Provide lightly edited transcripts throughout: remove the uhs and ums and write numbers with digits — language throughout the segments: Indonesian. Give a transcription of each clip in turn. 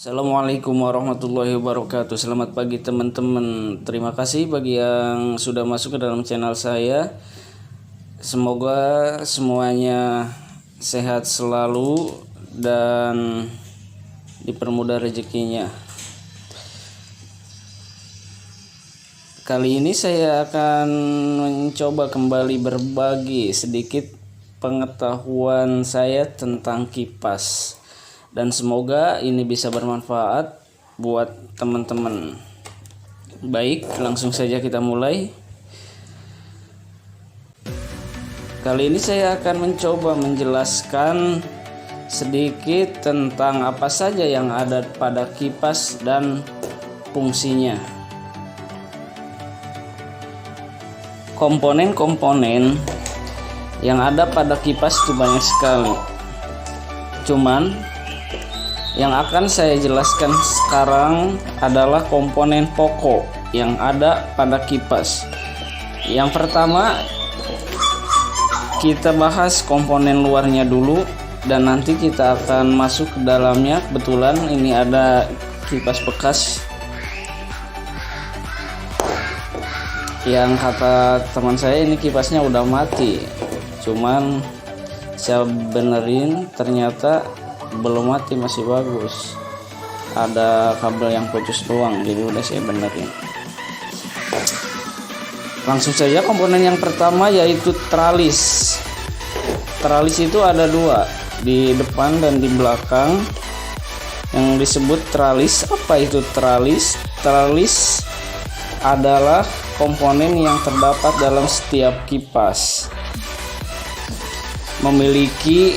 Assalamualaikum warahmatullahi wabarakatuh. Selamat pagi teman-teman. Terima kasih bagi yang sudah masuk ke dalam channel saya. Semoga semuanya sehat selalu dan dipermudah rezekinya. Kali ini saya akan mencoba kembali berbagi sedikit pengetahuan saya tentang kipas. Dan semoga ini bisa bermanfaat buat teman-teman. Baik, langsung saja kita mulai. Kali ini saya akan mencoba menjelaskan sedikit tentang apa saja yang ada pada kipas dan fungsinya. Komponen-komponen yang ada pada kipas itu banyak sekali. Cuman yang akan saya jelaskan sekarang adalah komponen pokok yang ada pada kipas. Yang pertama, kita bahas komponen luarnya dulu dan nanti kita akan masuk ke dalamnya. Kebetulan ini ada kipas bekas yang kata teman saya ini kipasnya udah mati. Cuman saya benerin, ternyata belum mati, masih bagus. Ada kabel yang putus doang, jadi udah saya benerin. Langsung saja komponen yang pertama yaitu tralis. Tralis itu ada dua, di depan dan di belakang, yang disebut tralis. Apa itu tralis? Tralis adalah komponen yang terdapat dalam setiap kipas, memiliki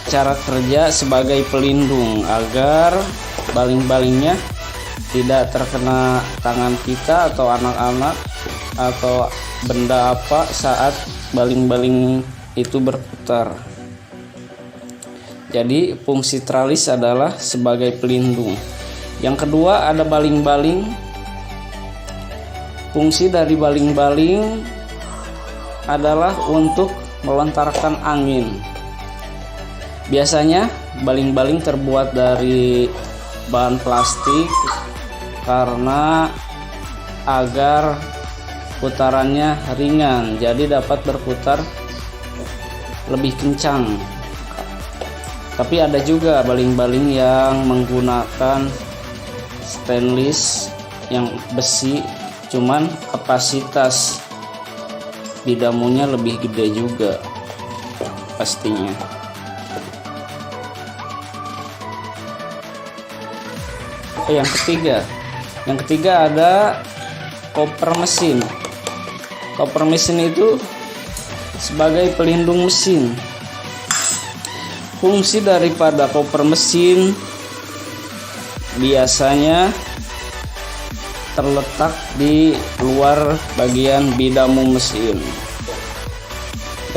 cara kerja sebagai pelindung agar baling-balingnya tidak terkena tangan kita atau anak-anak atau benda apa saat baling-baling itu berputar. Jadi fungsi tralis adalah sebagai pelindung. Yang kedua ada baling-baling. Fungsi dari baling-baling adalah untuk melontarkan angin. Biasanya baling-baling terbuat dari bahan plastik karena agar putarannya ringan, jadi dapat berputar lebih kencang. Tapi ada juga baling-baling yang menggunakan stainless yang besi, cuman kapasitas bidamunya lebih gede juga pastinya. Yang ketiga ada koper mesin. Koper mesin itu sebagai pelindung mesin. Fungsi daripada koper mesin biasanya terletak di luar bagian bidamu mesin,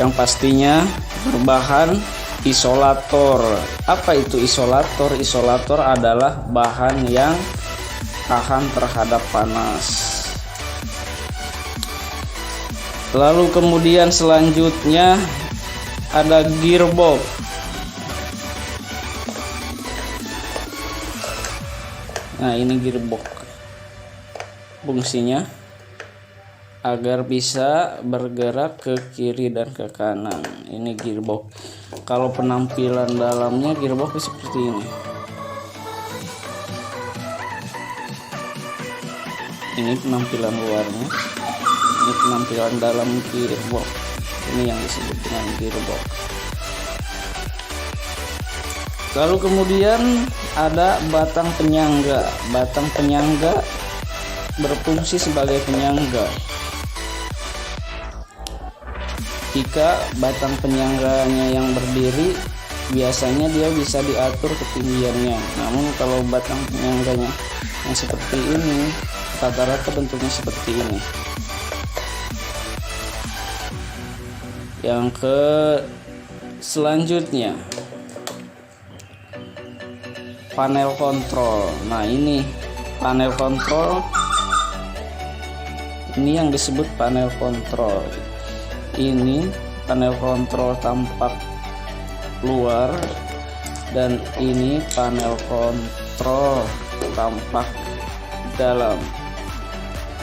yang pastinya berbahan isolator. Apa itu isolator? Isolator adalah bahan yang tahan terhadap panas. Lalu kemudian selanjutnya ada gearbox. Nah, ini gearbox. Fungsinya agar bisa bergerak ke kiri dan ke kanan. Ini gearbox. Kalau penampilan dalamnya gearbox seperti ini. Ini penampilan luarnya. Ini penampilan dalam gearbox. Ini yang disebut dengan gearbox. Lalu kemudian ada batang penyangga. Batang penyangga berfungsi sebagai penyangga. Jika batang penyangganya yang berdiri, biasanya dia bisa diatur ketinggiannya. Namun kalau batang penyangganya yang seperti ini, rata-rata bentuknya seperti ini. Yang selanjutnya panel kontrol. Nah, ini panel kontrol. Ini yang disebut panel kontrol. Ini panel kontrol tampak luar dan ini panel kontrol kontrol tampak dalam.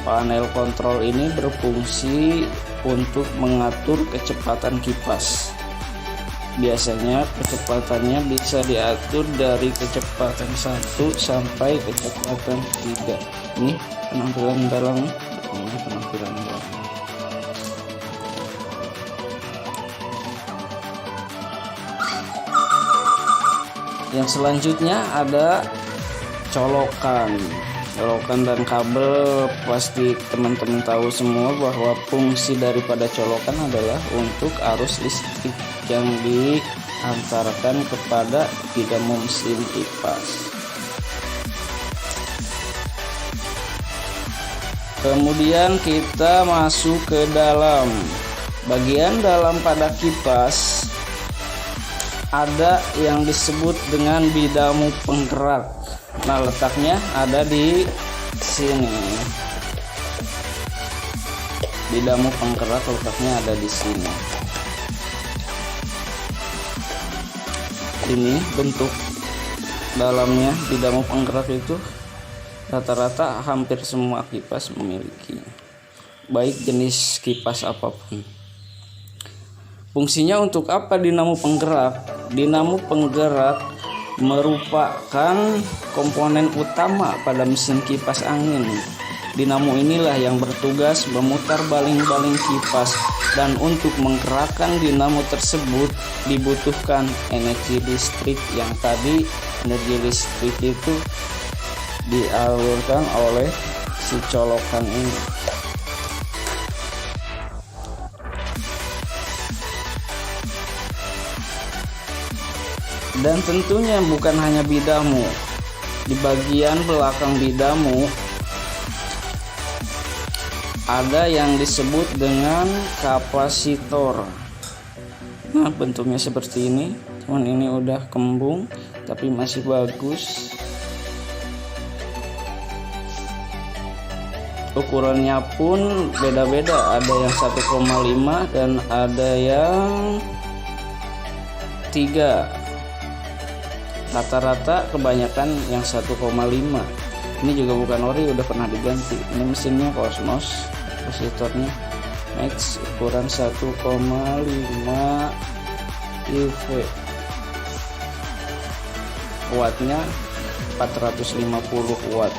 Panel kontrol ini berfungsi untuk mengatur kecepatan kipas. Biasanya kecepatannya bisa diatur dari kecepatan 1 sampai kecepatan 3. Ini penampilan dalam. Ini penampilan dalam. Yang selanjutnya ada colokan dan kabel. Pasti teman-teman tahu semua bahwa fungsi daripada colokan adalah untuk arus listrik yang diantarkan kepada dinamo mesin kipas. Kemudian kita masuk ke dalam. Bagian dalam pada kipas ada yang disebut dengan dinamo penggerak. Nah, letaknya ada di sini. Dinamo penggerak letaknya ada di sini. Ini bentuk dalamnya. Dinamo penggerak itu rata-rata hampir semua kipas memiliki, baik jenis kipas apapun. Fungsinya untuk apa dinamo penggerak? Dinamo penggerak merupakan komponen utama pada mesin kipas angin. Dinamo inilah yang bertugas memutar baling-baling kipas, dan untuk menggerakkan dinamo tersebut dibutuhkan energi listrik, yang tadi energi listrik itu dialurkan oleh si colokan ini. Dan tentunya bukan hanya dinamo. Di bagian belakang dinamo ada yang disebut dengan kapasitor. Nah, bentuknya seperti ini. Cuman ini udah kembung tapi masih bagus. Ukurannya pun beda-beda, ada yang 1,5 dan ada yang 3. Rata-rata kebanyakan yang 1,5. Ini juga bukan ori, udah pernah diganti. Ini mesinnya Cosmos, kapasitornya Max, ukuran 1,5 UV. Wattnya 450 watt.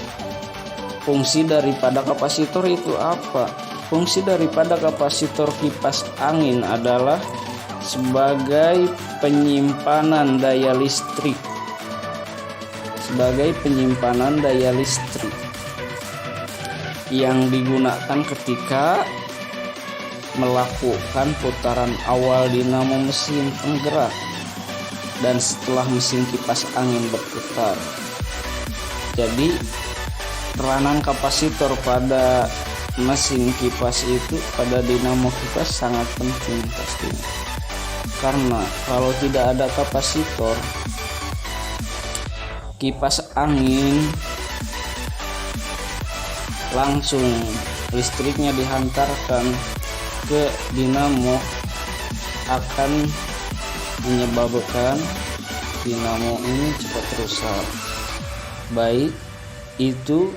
Fungsi daripada kapasitor itu apa? Fungsi daripada kapasitor kipas angin adalah sebagai penyimpanan daya listrik. Yang digunakan ketika melakukan putaran awal dinamo mesin penggerak dan setelah mesin kipas angin berputar. Jadi peranan kapasitor pada mesin kipas itu, pada dinamo kipas, sangat penting pastinya. Karena kalau tidak ada kapasitor, kipas angin langsung listriknya dihantarkan ke dinamo, akan menyebabkan dinamo ini cepat rusak. Baik itu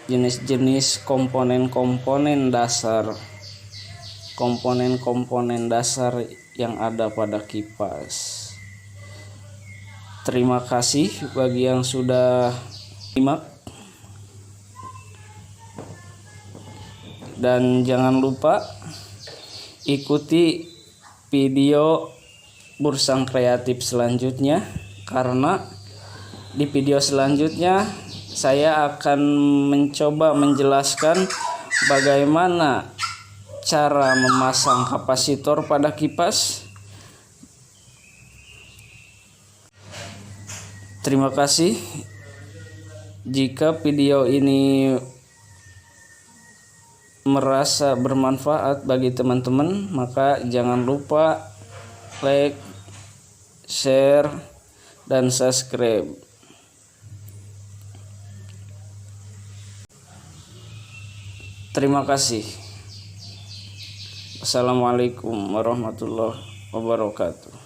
jenis-jenis komponen-komponen dasar yang ada pada kipas. Terima kasih bagi yang sudah simak, dan jangan lupa ikuti video Bursang Kreatif selanjutnya, karena di video selanjutnya saya akan mencoba menjelaskan bagaimana cara memasang kapasitor pada kipas. Terima kasih. Jika video ini merasa bermanfaat bagi teman-teman, maka jangan lupa like, share, dan subscribe. Terima kasih. Assalamualaikum warahmatullahi wabarakatuh.